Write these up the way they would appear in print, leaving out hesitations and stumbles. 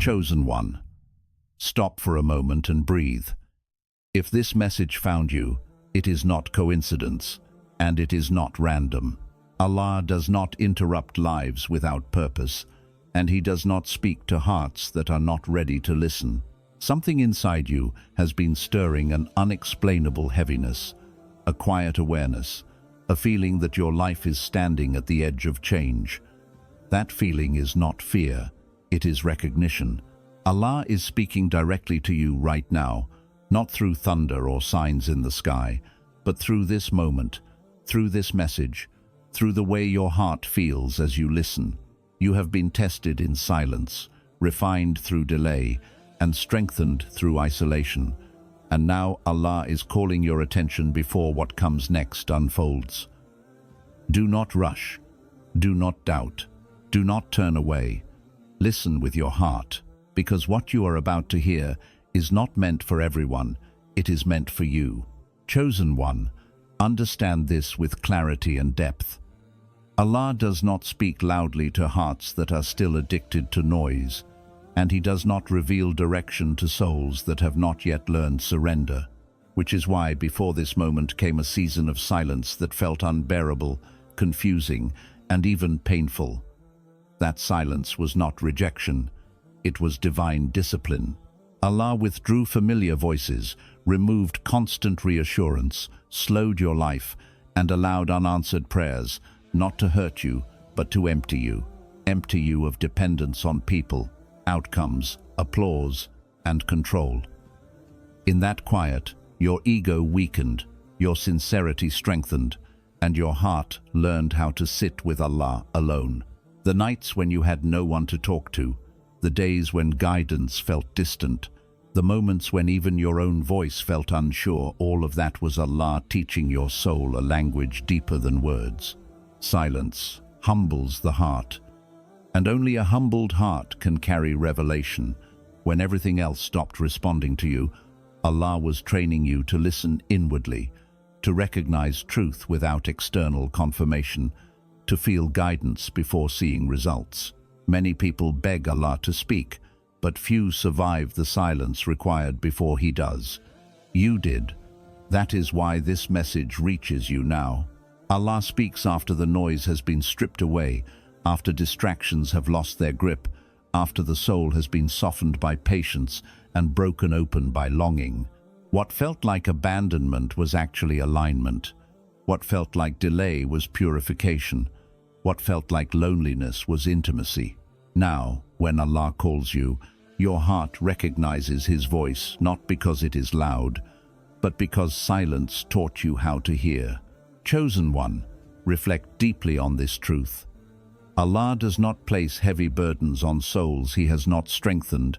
Chosen one. Stop for a moment and breathe. If this message found you, it is not coincidence, and it is not random. Allah does not interrupt lives without purpose, and He does not speak to hearts that are not ready to listen. Something inside you has been stirring an unexplainable heaviness, a quiet awareness, a feeling that your life is standing at the edge of change. That feeling is not fear, it is recognition. Allah is speaking directly to you right now, not through thunder or signs in the sky, but through this moment, through this message, through the way your heart feels as you listen. You have been tested in silence, refined through delay, and strengthened through isolation. And now Allah is calling your attention before what comes next unfolds. Do not rush. Do not doubt. Do not turn away. Listen with your heart, because what you are about to hear is not meant for everyone, it is meant for you. Chosen one, understand this with clarity and depth. Allah does not speak loudly to hearts that are still addicted to noise, and He does not reveal direction to souls that have not yet learned surrender, which is why before this moment came a season of silence that felt unbearable, confusing, and even painful. That silence was not rejection, it was divine discipline. Allah withdrew familiar voices, removed constant reassurance, slowed your life, and allowed unanswered prayers, not to hurt you, but to empty you of dependence on people, outcomes, applause, and control. In that quiet, your ego weakened, your sincerity strengthened, and your heart learned how to sit with Allah alone. The nights when you had no one to talk to, the days when guidance felt distant, the moments when even your own voice felt unsure, all of that was Allah teaching your soul a language deeper than words. Silence humbles the heart, and only a humbled heart can carry revelation. When everything else stopped responding to you, Allah was training you to listen inwardly, to recognize truth without external confirmation, to feel guidance before seeing results. Many people beg Allah to speak, but few survive the silence required before He does. You did. That is why this message reaches you now. Allah speaks after the noise has been stripped away, after distractions have lost their grip, after the soul has been softened by patience and broken open by longing. What felt like abandonment was actually alignment. What felt like delay was purification. What felt like loneliness was intimacy. Now, when Allah calls you, your heart recognizes His voice, not because it is loud, but because silence taught you how to hear. Chosen one, reflect deeply on this truth. Allah does not place heavy burdens on souls He has not strengthened,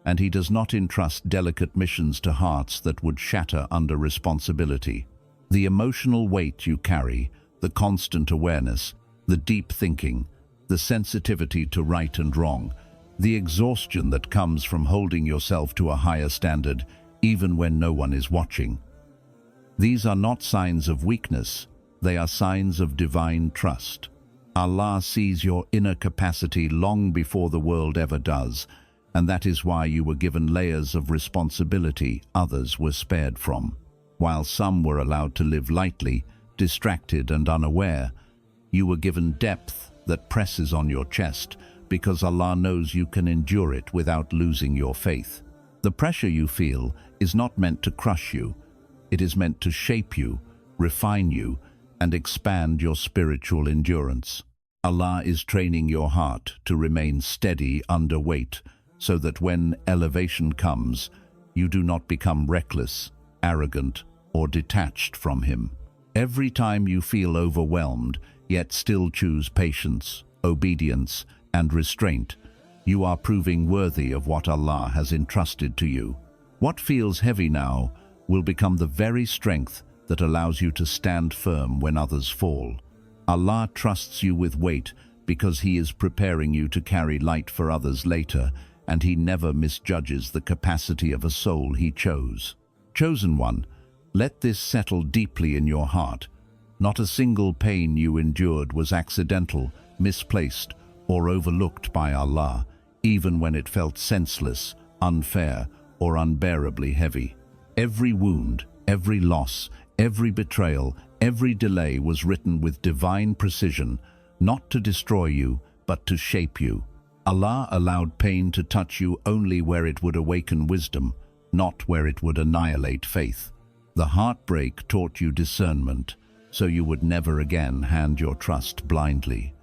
and He does not entrust delicate missions to hearts that would shatter under responsibility. The emotional weight you carry, the constant awareness, the deep thinking, the sensitivity to right and wrong, the exhaustion that comes from holding yourself to a higher standard, even when no one is watching. These are not signs of weakness, they are signs of divine trust. Allah sees your inner capacity long before the world ever does, and that is why you were given layers of responsibility others were spared from. While some were allowed to live lightly, distracted and unaware, you were given depth that presses on your chest because Allah knows you can endure it without losing your faith. The pressure you feel is not meant to crush you. It is meant to shape you, refine you, and expand your spiritual endurance. Allah is training your heart to remain steady under weight so that when elevation comes, you do not become reckless, arrogant, or detached from Him. Every time you feel overwhelmed, yet still choose patience, obedience, and restraint, you are proving worthy of what Allah has entrusted to you. What feels heavy now will become the very strength that allows you to stand firm when others fall. Allah trusts you with weight because He is preparing you to carry light for others later, and He never misjudges the capacity of a soul He chose. Chosen one, let this settle deeply in your heart. Not a single pain you endured was accidental, misplaced, or overlooked by Allah. even when it felt senseless, unfair, or unbearably heavy. Every wound, every loss, every betrayal, every delay was written with divine precision, not to destroy you, but to shape you. Allah allowed pain to touch you only where it would awaken wisdom, not where it would annihilate faith. The heartbreak taught you discernment, so you would never again hand your trust blindly.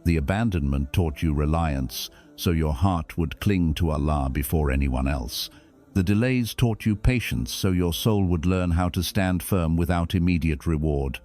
The abandonment taught you reliance, so your heart would cling to Allah before anyone else. The delays taught you patience, so your soul would learn how to stand firm without immediate reward.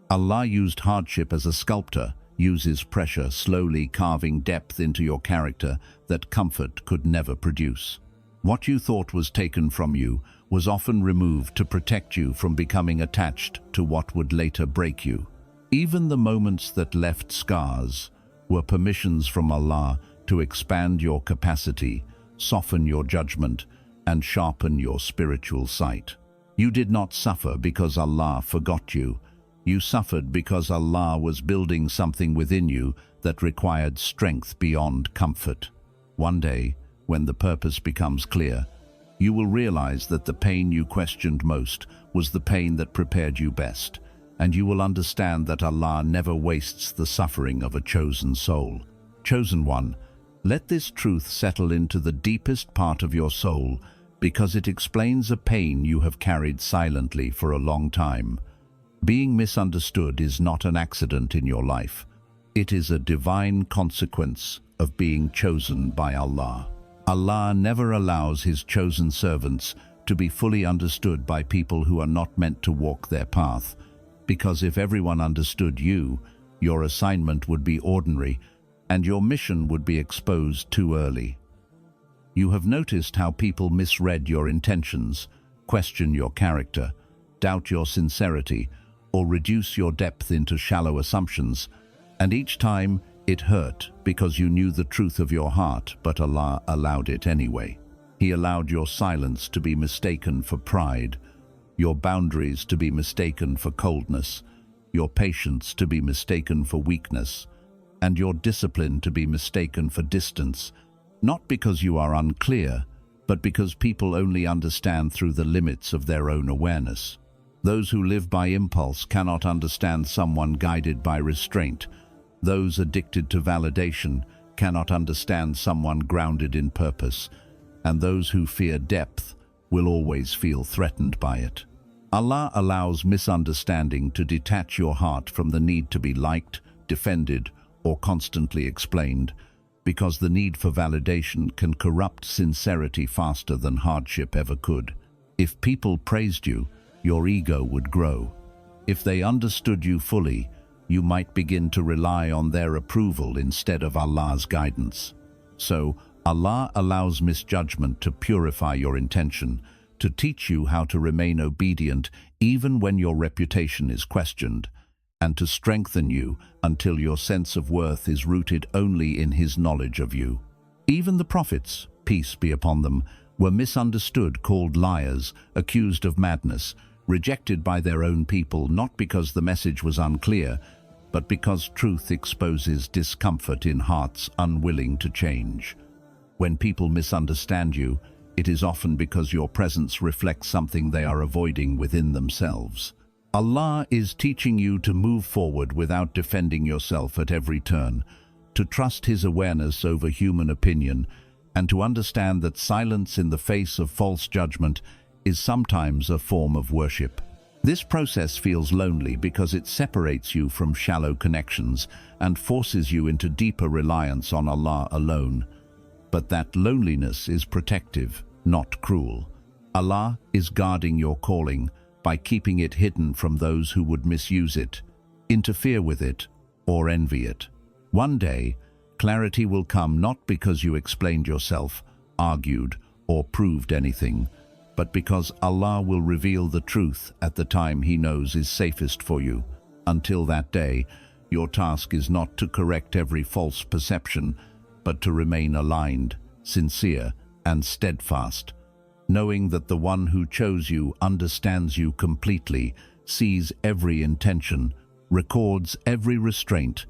Allah used hardship as a sculptor, uses pressure, slowly carving depth into your character that comfort could never produce. What you thought was taken from you was often removed to protect you from becoming attached to what would later break you. Even the moments that left scars were permissions from Allah to expand your capacity, soften your judgment, and sharpen your spiritual sight. You did not suffer because Allah forgot you. You suffered because Allah was building something within you that required strength beyond comfort. One day, when the purpose becomes clear, you will realize that the pain you questioned most was the pain that prepared you best, and you will understand that Allah never wastes the suffering of a chosen soul. Chosen one, let this truth settle into the deepest part of your soul, because it explains a pain you have carried silently for a long time. Being misunderstood is not an accident in your life. It is a divine consequence of being chosen by Allah. Allah never allows His chosen servants to be fully understood by people who are not meant to walk their path, because if everyone understood you, your assignment would be ordinary and your mission would be exposed too early. You have noticed how people misread your intentions, question your character, doubt your sincerity, or reduce your depth into shallow assumptions, and each time it hurt because you knew the truth of your heart, but Allah allowed it anyway. He allowed your silence to be mistaken for pride, your boundaries to be mistaken for coldness, your patience to be mistaken for weakness, and your discipline to be mistaken for distance, not because you are unclear, but because people only understand through the limits of their own awareness. Those who live by impulse cannot understand someone guided by restraint. Those addicted to validation cannot understand someone grounded in purpose, and those who fear depth will always feel threatened by it. Allah allows misunderstanding to detach your heart from the need to be liked, defended, or constantly explained, because the need for validation can corrupt sincerity faster than hardship ever could. If people praised you, your ego would grow. If they understood you fully, you might begin to rely on their approval instead of Allah's guidance. So, Allah allows misjudgment to purify your intention, to teach you how to remain obedient even when your reputation is questioned, and to strengthen you until your sense of worth is rooted only in His knowledge of you. Even the prophets, peace be upon them, were misunderstood, called liars, accused of madness, rejected by their own people, not because the message was unclear, but because truth exposes discomfort in hearts unwilling to change. When people misunderstand you, it is often because your presence reflects something they are avoiding within themselves. Allah is teaching you to move forward without defending yourself at every turn, to trust His awareness over human opinion, and to understand that silence in the face of false judgment is sometimes a form of worship. This process feels lonely because it separates you from shallow connections and forces you into deeper reliance on Allah alone. But that loneliness is protective, not cruel. Allah is guarding your calling by keeping it hidden from those who would misuse it, interfere with it, or envy it. One day, clarity will come not because you explained yourself, argued, or proved anything, but because Allah will reveal the truth at the time He knows is safest for you. Until that day, your task is not to correct every false perception, but to remain aligned, sincere, and steadfast, knowing that the one who chose you understands you completely, sees every intention, records every restraint,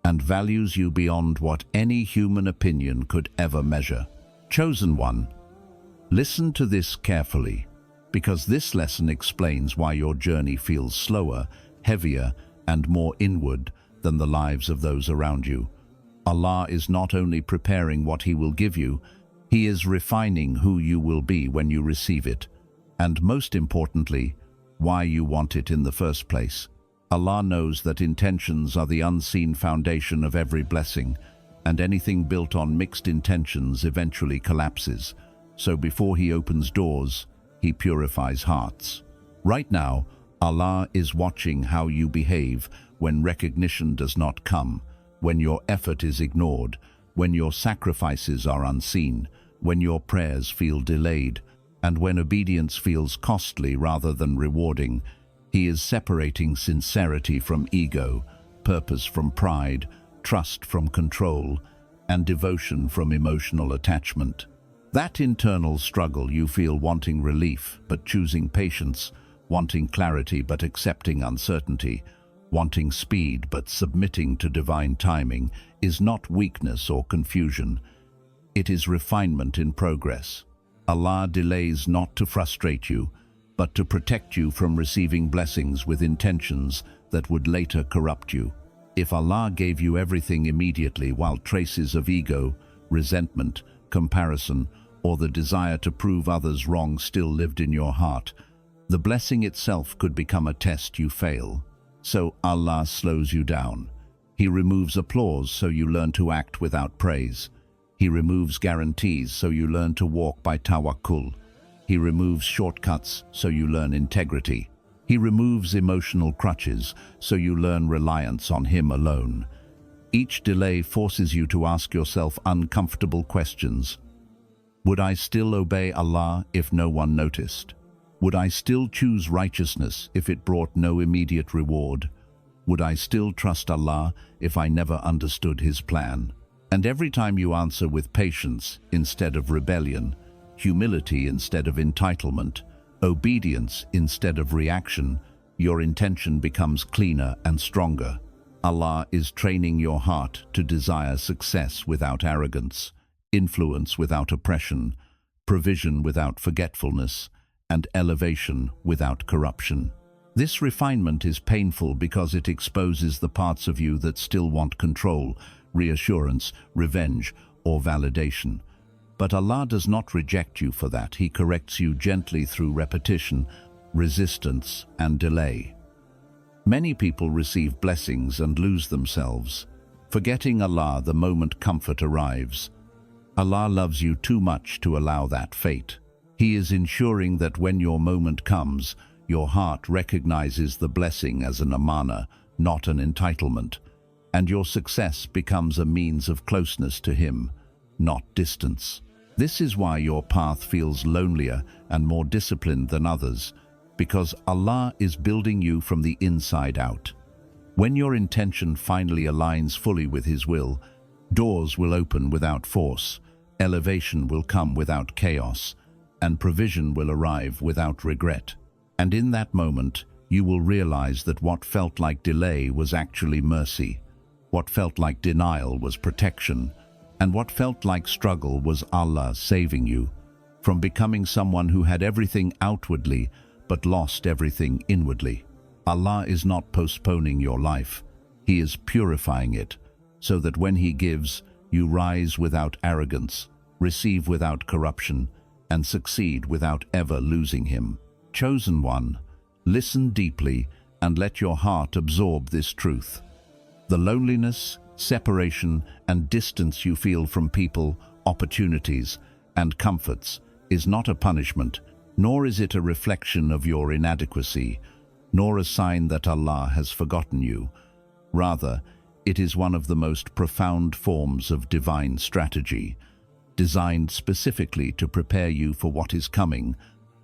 and values you beyond what any human opinion could ever measure. Chosen one, listen to this carefully, because this lesson explains why your journey feels slower, heavier, and more inward than the lives of those around you. Allah is not only preparing what He will give you, He is refining who you will be when you receive it, and most importantly, why you want it in the first place. Allah knows that intentions are the unseen foundation of every blessing, and anything built on mixed intentions eventually collapses. So before He opens doors, He purifies hearts. Right now, Allah is watching how you behave when recognition does not come, when your effort is ignored, when your sacrifices are unseen, when your prayers feel delayed, and when obedience feels costly rather than rewarding. He is separating sincerity from ego, purpose from pride, trust from control, and devotion from emotional attachment. That internal struggle you feel, wanting relief but choosing patience, wanting clarity but accepting uncertainty, wanting speed but submitting to divine timing, is not weakness or confusion. It is refinement in progress. Allah delays not to frustrate you, but to protect you from receiving blessings with intentions that would later corrupt you. If Allah gave you everything immediately while traces of ego, resentment, comparison, or the desire to prove others wrong still lived in your heart, the blessing itself could become a test you fail. So Allah slows you down. He removes applause so you learn to act without praise. He removes guarantees so you learn to walk by tawakkul. He removes shortcuts so you learn integrity. He removes emotional crutches so you learn reliance on Him alone. Each delay forces you to ask yourself uncomfortable questions. Would I still obey Allah if no one noticed? Would I still choose righteousness if it brought no immediate reward? Would I still trust Allah if I never understood His plan? And every time you answer with patience instead of rebellion, humility instead of entitlement, obedience instead of reaction, your intention becomes cleaner and stronger. Allah is training your heart to desire success without arrogance, influence without oppression, provision without forgetfulness, and elevation without corruption. This refinement is painful because it exposes the parts of you that still want control, reassurance, revenge, or validation. But Allah does not reject you for that. He corrects you gently through repetition, resistance, and delay. Many people receive blessings and lose themselves, forgetting Allah the moment comfort arrives. Allah loves you too much to allow that fate. He is ensuring that when your moment comes, your heart recognizes the blessing as an amana, not an entitlement, and your success becomes a means of closeness to Him, not distance. This is why your path feels lonelier and more disciplined than others, because Allah is building you from the inside out. When your intention finally aligns fully with His will, doors will open without force, elevation will come without chaos, and provision will arrive without regret. And in that moment, you will realize that what felt like delay was actually mercy, what felt like denial was protection, and what felt like struggle was Allah saving you from becoming someone who had everything outwardly but lost everything inwardly. Allah is not postponing your life. He is purifying it so that when He gives, you rise without arrogance, receive without corruption, and succeed without ever losing Him. Chosen one, listen deeply and let your heart absorb this truth. The loneliness, separation, and distance you feel from people, opportunities, and comforts is not a punishment, nor is it a reflection of your inadequacy, nor a sign that Allah has forgotten you. Rather, it is one of the most profound forms of divine strategy, designed specifically to prepare you for what is coming,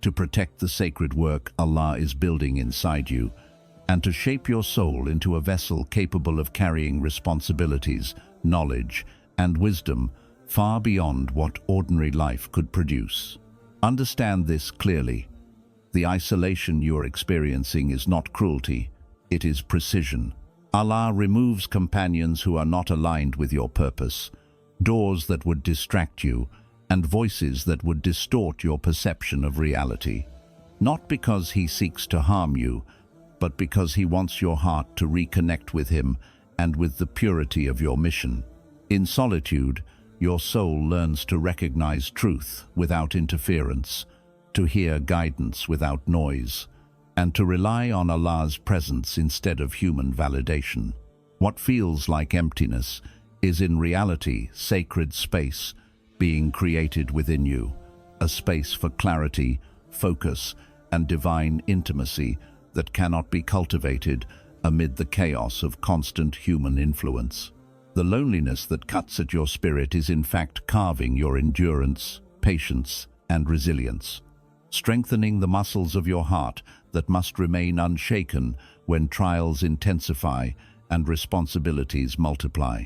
to protect the sacred work Allah is building inside you, and to shape your soul into a vessel capable of carrying responsibilities, knowledge, and wisdom far beyond what ordinary life could produce. Understand this clearly. The isolation you are experiencing is not cruelty, it is precision. Allah removes companions who are not aligned with your purpose, doors that would distract you, and voices that would distort your perception of reality. Not because He seeks to harm you, but because He wants your heart to reconnect with Him and with the purity of your mission. In solitude, your soul learns to recognize truth without interference, to hear guidance without noise, and to rely on Allah's presence instead of human validation. What feels like emptiness is in reality sacred space being created within you, a space for clarity, focus, and divine intimacy that cannot be cultivated amid the chaos of constant human influence. The loneliness that cuts at your spirit is in fact carving your endurance, patience, and resilience, strengthening the muscles of your heart that must remain unshaken when trials intensify and responsibilities multiply.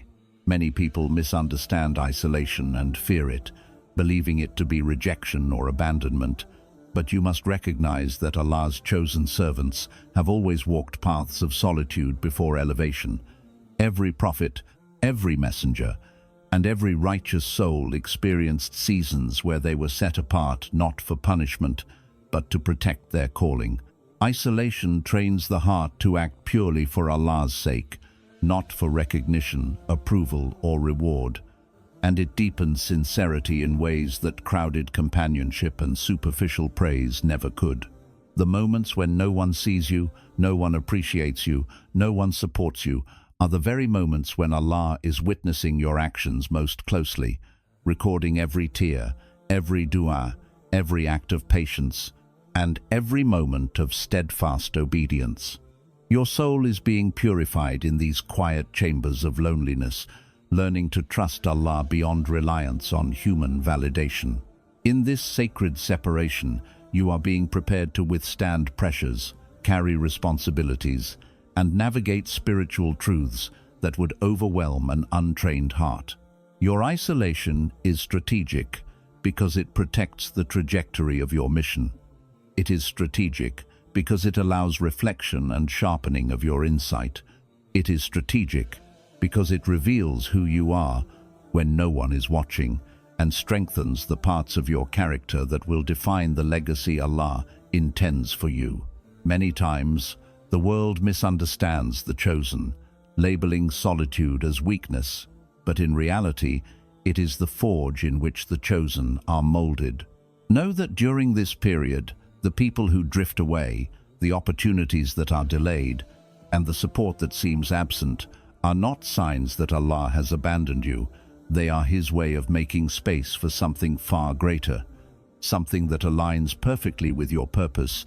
Many people misunderstand isolation and fear it, believing it to be rejection or abandonment, but you must recognize that Allah's chosen servants have always walked paths of solitude before elevation. Every prophet, every messenger, and every righteous soul experienced seasons where they were set apart not for punishment, but to protect their calling. Isolation trains the heart to act purely for Allah's sake, not for recognition, approval, or reward, and it deepens sincerity in ways that crowded companionship and superficial praise never could. The moments when no one sees you, no one appreciates you, no one supports you, are the very moments when Allah is witnessing your actions most closely, recording every tear, every dua, every act of patience, and every moment of steadfast obedience. Your soul is being purified in these quiet chambers of loneliness, learning to trust Allah beyond reliance on human validation. In this sacred separation, you are being prepared to withstand pressures, carry responsibilities, and navigate spiritual truths that would overwhelm an untrained heart. Your isolation is strategic because it protects the trajectory of your mission. It is strategic because it allows reflection and sharpening of your insight. It is strategic because it reveals who you are when no one is watching and strengthens the parts of your character that will define the legacy Allah intends for you. Many times, the world misunderstands the chosen, labeling solitude as weakness, but in reality, it is the forge in which the chosen are molded. Know that during this period, the people who drift away, the opportunities that are delayed, and the support that seems absent are not signs that Allah has abandoned you. They are His way of making space for something far greater, something that aligns perfectly with your purpose,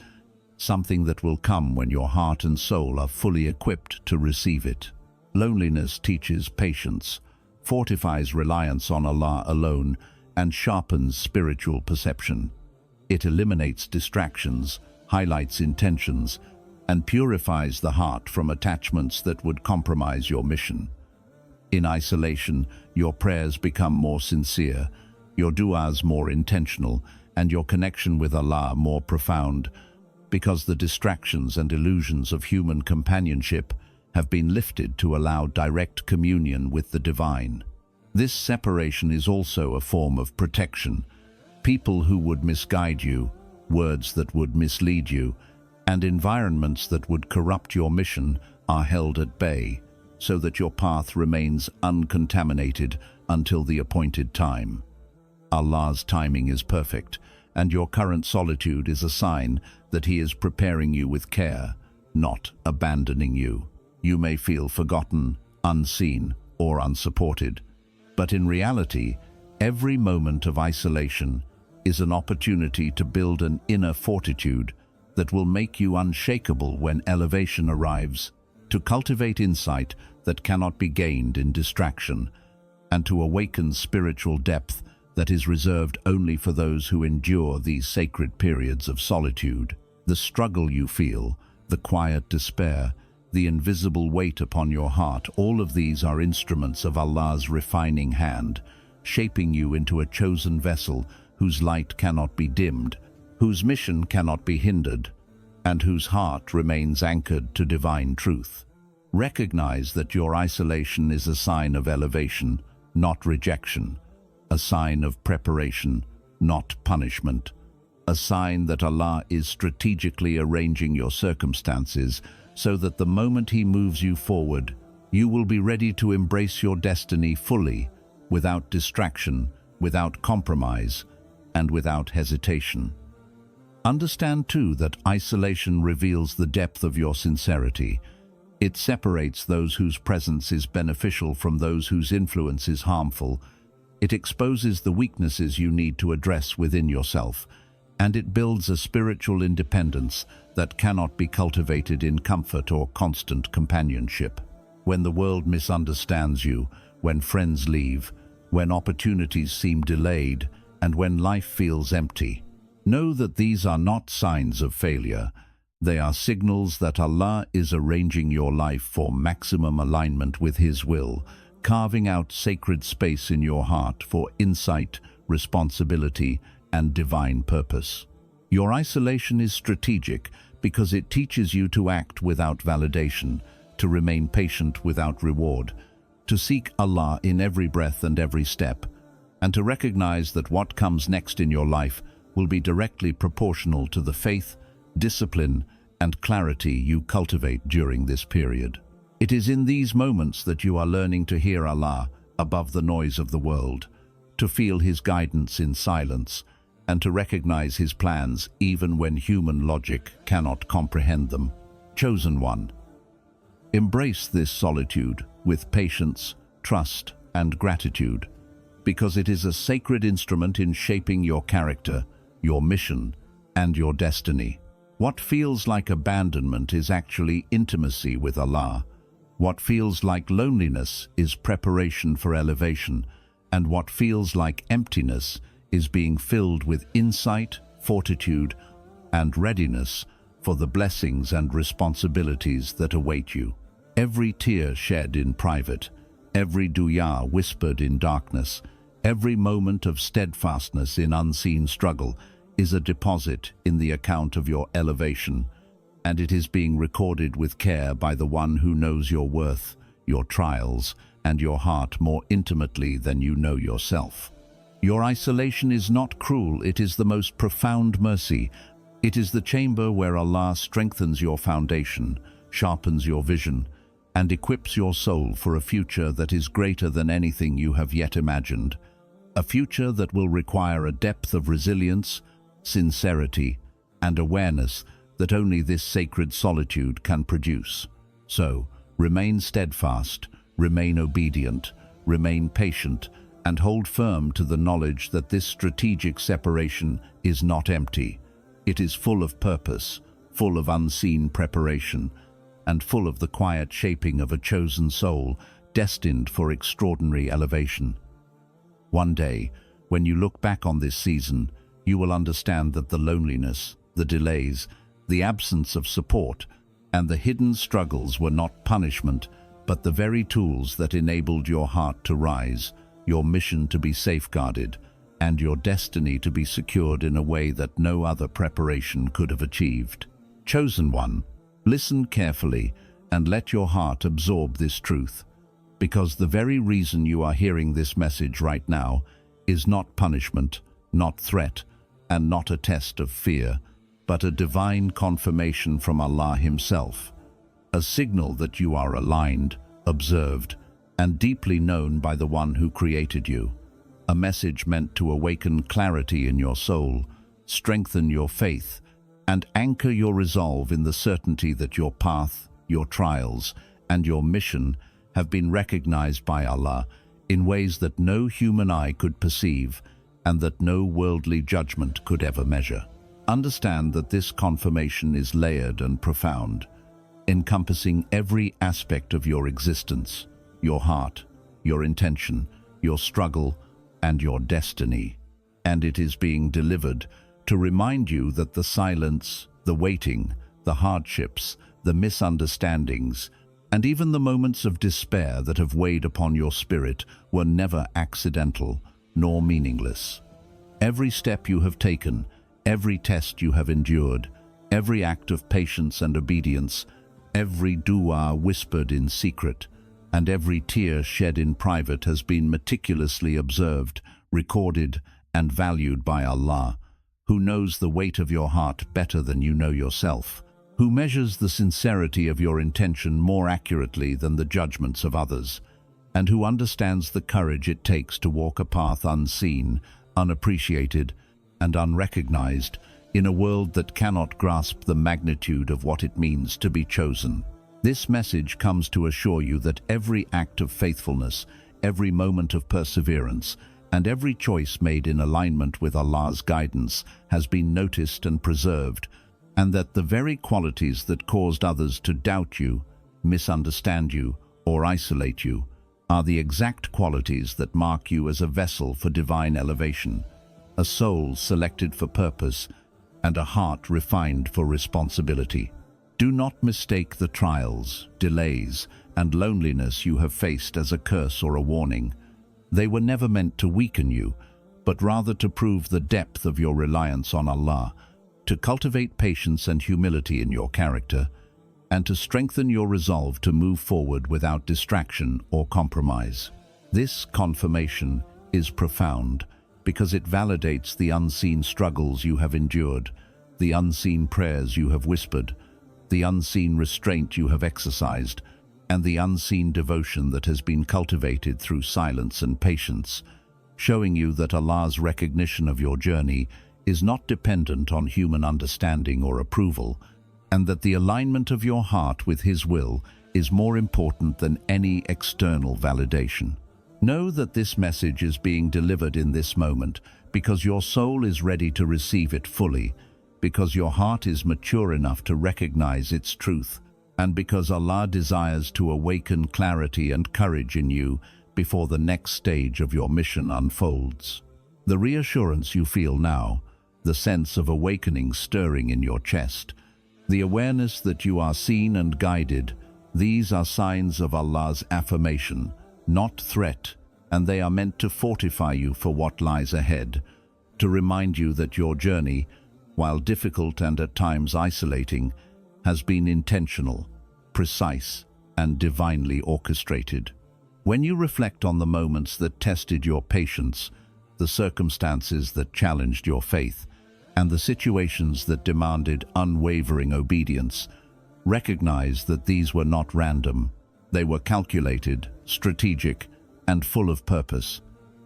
something that will come when your heart and soul are fully equipped to receive it. Loneliness teaches patience, fortifies reliance on Allah alone, and sharpens spiritual perception. It eliminates distractions, highlights intentions, and purifies the heart from attachments that would compromise your mission. In isolation, your prayers become more sincere, your du'as more intentional, and your connection with Allah more profound, because the distractions and illusions of human companionship have been lifted to allow direct communion with the divine. This separation is also a form of protection. People who would misguide you, words that would mislead you, and environments that would corrupt your mission are held at bay, so that your path remains uncontaminated until the appointed time. Allah's timing is perfect, and your current solitude is a sign that He is preparing you with care, not abandoning you. You may feel forgotten, unseen, or unsupported, but in reality, every moment of isolation is an opportunity to build an inner fortitude that will make you unshakable when elevation arrives, to cultivate insight that cannot be gained in distraction, and to awaken spiritual depth that is reserved only for those who endure these sacred periods of solitude. The struggle you feel, the quiet despair, the invisible weight upon your heart, all of these are instruments of Allah's refining hand, shaping you into a chosen vessel whose light cannot be dimmed, whose mission cannot be hindered, and whose heart remains anchored to divine truth. Recognize that your isolation is a sign of elevation, not rejection, a sign of preparation, not punishment, a sign that Allah is strategically arranging your circumstances so that the moment He moves you forward, you will be ready to embrace your destiny fully, without distraction, without compromise, and without hesitation. Understand too that isolation reveals the depth of your sincerity. It separates those whose presence is beneficial from those whose influence is harmful. It exposes the weaknesses you need to address within yourself, and it builds a spiritual independence that cannot be cultivated in comfort or constant companionship. When the world misunderstands you, when friends leave, when opportunities seem delayed, and when life feels empty, know that these are not signs of failure. They are signals that Allah is arranging your life for maximum alignment with His will, carving out sacred space in your heart for insight, responsibility, and divine purpose. Your isolation is strategic because it teaches you to act without validation, to remain patient without reward, to seek Allah in every breath and every step, and to recognize that what comes next in your life will be directly proportional to the faith, discipline, and clarity you cultivate during this period. It is in these moments that you are learning to hear Allah above the noise of the world, to feel His guidance in silence, and to recognize His plans even when human logic cannot comprehend them. Chosen one, embrace this solitude with patience, trust, and gratitude, because it is a sacred instrument in shaping your character, your mission, and your destiny. What feels like abandonment is actually intimacy with Allah. What feels like loneliness is preparation for elevation, and what feels like emptiness is being filled with insight, fortitude, and readiness for the blessings and responsibilities that await you. Every tear shed in private, every dua whispered in darkness, every moment of steadfastness in unseen struggle is a deposit in the account of your elevation, and it is being recorded with care by the one who knows your worth, your trials, and your heart more intimately than you know yourself. Your isolation is not cruel, it is the most profound mercy. It is the chamber where Allah strengthens your foundation, sharpens your vision, and equips your soul for a future that is greater than anything you have yet imagined. A future that will require a depth of resilience, sincerity, and awareness that only this sacred solitude can produce. So, remain steadfast, remain obedient, remain patient, and hold firm to the knowledge that this strategic separation is not empty. It is full of purpose, full of unseen preparation, and full of the quiet shaping of a chosen soul destined for extraordinary elevation. One day, when you look back on this season, you will understand that the loneliness, the delays, the absence of support, and the hidden struggles were not punishment, but the very tools that enabled your heart to rise, your mission to be safeguarded, and your destiny to be secured in a way that no other preparation could have achieved. Chosen one, listen carefully and let your heart absorb this truth, because the very reason you are hearing this message right now is not punishment, not threat, and not a test of fear, but a divine confirmation from Allah Himself, a signal that you are aligned, observed, and deeply known by the one who created you, a message meant to awaken clarity in your soul, strengthen your faith, and anchor your resolve in the certainty that your path, your trials, and your mission have been recognized by Allah in ways that no human eye could perceive and that no worldly judgment could ever measure. Understand that this confirmation is layered and profound, encompassing every aspect of your existence, your heart, your intention, your struggle, and your destiny. And it is being delivered to remind you that the silence, the waiting, the hardships, the misunderstandings, and even the moments of despair that have weighed upon your spirit were never accidental nor meaningless. Every step you have taken, every test you have endured, every act of patience and obedience Every dua whispered in secret and every tear shed in private has been meticulously observed, recorded, and valued by Allah, who knows the weight of your heart better than you know yourself, who measures the sincerity of your intention more accurately than the judgments of others, and who understands the courage it takes to walk a path unseen, unappreciated, and unrecognized in a world that cannot grasp the magnitude of what it means to be chosen. This message comes to assure you that every act of faithfulness, every moment of perseverance, and every choice made in alignment with Allah's guidance has been noticed and preserved, and that the very qualities that caused others to doubt you, misunderstand you, or isolate you are the exact qualities that mark you as a vessel for divine elevation, a soul selected for purpose, and a heart refined for responsibility. Do not mistake the trials, delays, and loneliness you have faced as a curse or a warning. They were never meant to weaken you, but rather to prove the depth of your reliance on Allah, to cultivate patience and humility in your character, and to strengthen your resolve to move forward without distraction or compromise. This confirmation is profound because it validates the unseen struggles you have endured, the unseen prayers you have whispered, the unseen restraint you have exercised, and the unseen devotion that has been cultivated through silence and patience, showing you that Allah's recognition of your journey is not dependent on human understanding or approval, and that the alignment of your heart with His will is more important than any external validation. Know that this message is being delivered in this moment because your soul is ready to receive it fully, because your heart is mature enough to recognize its truth, and because Allah desires to awaken clarity and courage in you before the next stage of your mission unfolds. The reassurance you feel now, the sense of awakening stirring in your chest, the awareness that you are seen and guided, these are signs of Allah's affirmation, not threat, and they are meant to fortify you for what lies ahead, to remind you that your journey, while difficult and at times isolating, has been intentional, precise, and divinely orchestrated. When you reflect on the moments that tested your patience, the circumstances that challenged your faith, and the situations that demanded unwavering obedience, recognize that these were not random. They were calculated, strategic, and full of purpose,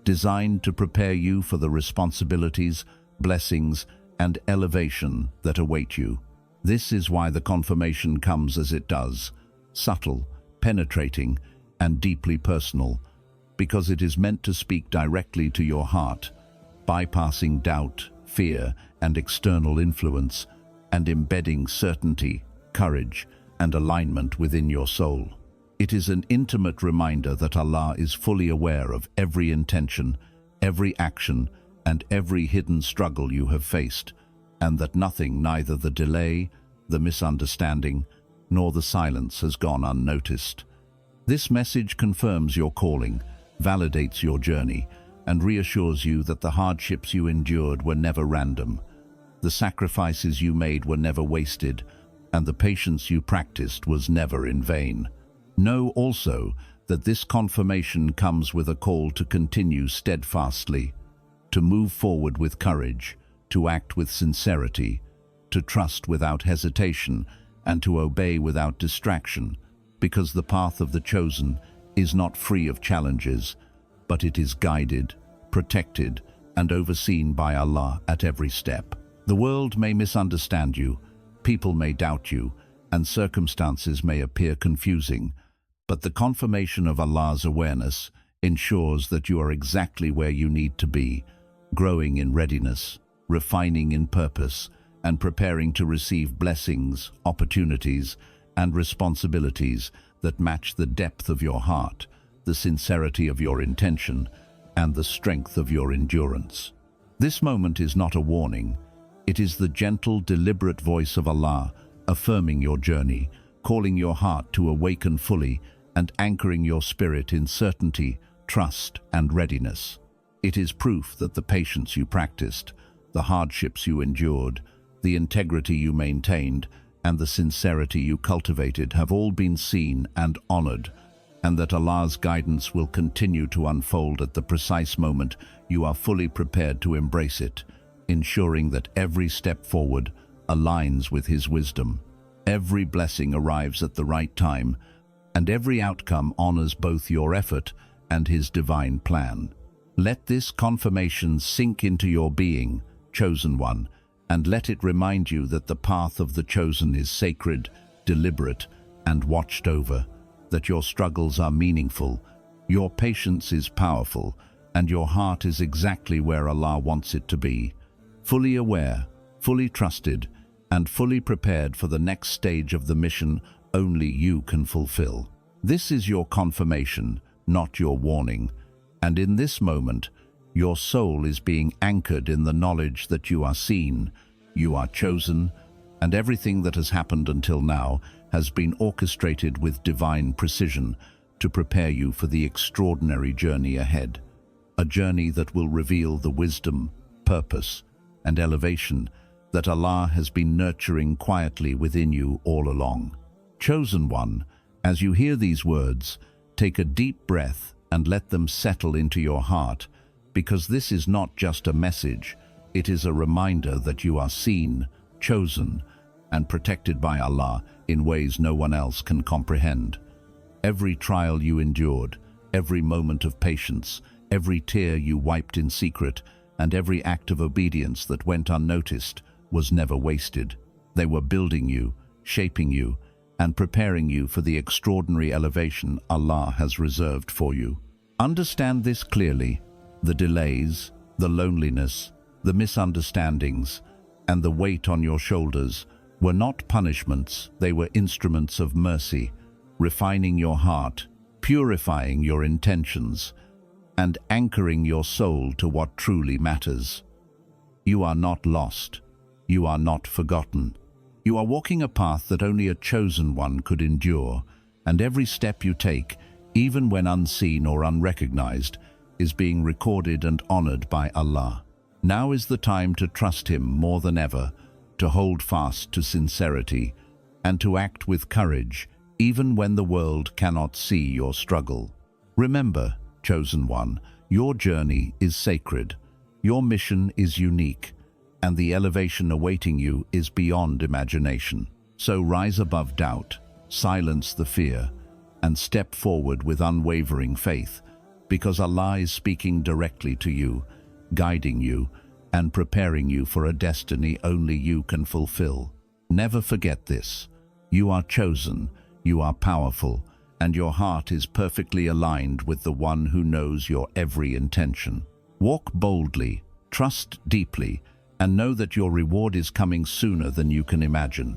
designed to prepare you for the responsibilities, blessings, and elevation that await you. This is why the confirmation comes as it does, subtle, penetrating, and deeply personal, because it is meant to speak directly to your heart, bypassing doubt, fear, and external influence, and embedding certainty, courage, and alignment within your soul. It is an intimate reminder that Allah is fully aware of every intention, every action, and every hidden struggle you have faced, and that nothing, neither the delay, the misunderstanding, nor the silence has gone unnoticed. This message confirms your calling, validates your journey, and reassures you that the hardships you endured were never random. The sacrifices you made were never wasted, and the patience you practiced was never in vain. Know also that this confirmation comes with a call to continue steadfastly, to move forward with courage, to act with sincerity, to trust without hesitation, and to obey without distraction, because the path of the chosen is not free of challenges, but it is guided, protected, and overseen by Allah at every step. The world may misunderstand you, people may doubt you, and circumstances may appear confusing, but the confirmation of Allah's awareness ensures that you are exactly where you need to be, growing in readiness, refining in purpose, and preparing to receive blessings, opportunities, and responsibilities that match the depth of your heart, the sincerity of your intention, and the strength of your endurance. This moment is not a warning. It is the gentle, deliberate voice of Allah, affirming your journey, calling your heart to awaken fully, and anchoring your spirit in certainty, trust, and readiness. It is proof that the patience you practiced, the hardships you endured, the integrity you maintained, and the sincerity you cultivated have all been seen and honored, and that Allah's guidance will continue to unfold at the precise moment you are fully prepared to embrace it, ensuring that every step forward aligns with His wisdom. Every blessing arrives at the right time, and every outcome honors both your effort and His divine plan. Let this confirmation sink into your being, chosen one, and let it remind you that the path of the chosen is sacred, deliberate, and watched over, that your struggles are meaningful, your patience is powerful, and your heart is exactly where Allah wants it to be, fully aware, fully trusted, and fully prepared for the next stage of the mission only you can fulfill. This is your confirmation, not your warning, and in this moment, your soul is being anchored in the knowledge that you are seen, you are chosen, and everything that has happened until now has been orchestrated with divine precision to prepare you for the extraordinary journey ahead. A journey that will reveal the wisdom, purpose, and elevation that Allah has been nurturing quietly within you all along. Chosen one, as you hear these words, take a deep breath and let them settle into your heart, because this is not just a message, it is a reminder that you are seen, chosen, and protected by Allah in ways no one else can comprehend. Every trial you endured, every moment of patience, every tear you wiped in secret, and every act of obedience that went unnoticed was never wasted. They were building you, shaping you, and preparing you for the extraordinary elevation Allah has reserved for you. Understand this clearly. The delays, the loneliness, the misunderstandings, and the weight on your shoulders were not punishments, they were instruments of mercy, refining your heart, purifying your intentions, and anchoring your soul to what truly matters. You are not lost. You are not forgotten. You are walking a path that only a chosen one could endure, and every step you take, even when unseen or unrecognized, is being recorded and honored by Allah. Now is the time to trust Him more than ever, to hold fast to sincerity, and to act with courage, even when the world cannot see your struggle. Remember, chosen one, your journey is sacred, your mission is unique, and the elevation awaiting you is beyond imagination. So rise above doubt, silence the fear, and step forward with unwavering faith, because Allah is speaking directly to you, guiding you, and preparing you for a destiny only you can fulfill. Never forget this. You are chosen, you are powerful, and your heart is perfectly aligned with the one who knows your every intention. Walk boldly, trust deeply, and know that your reward is coming sooner than you can imagine.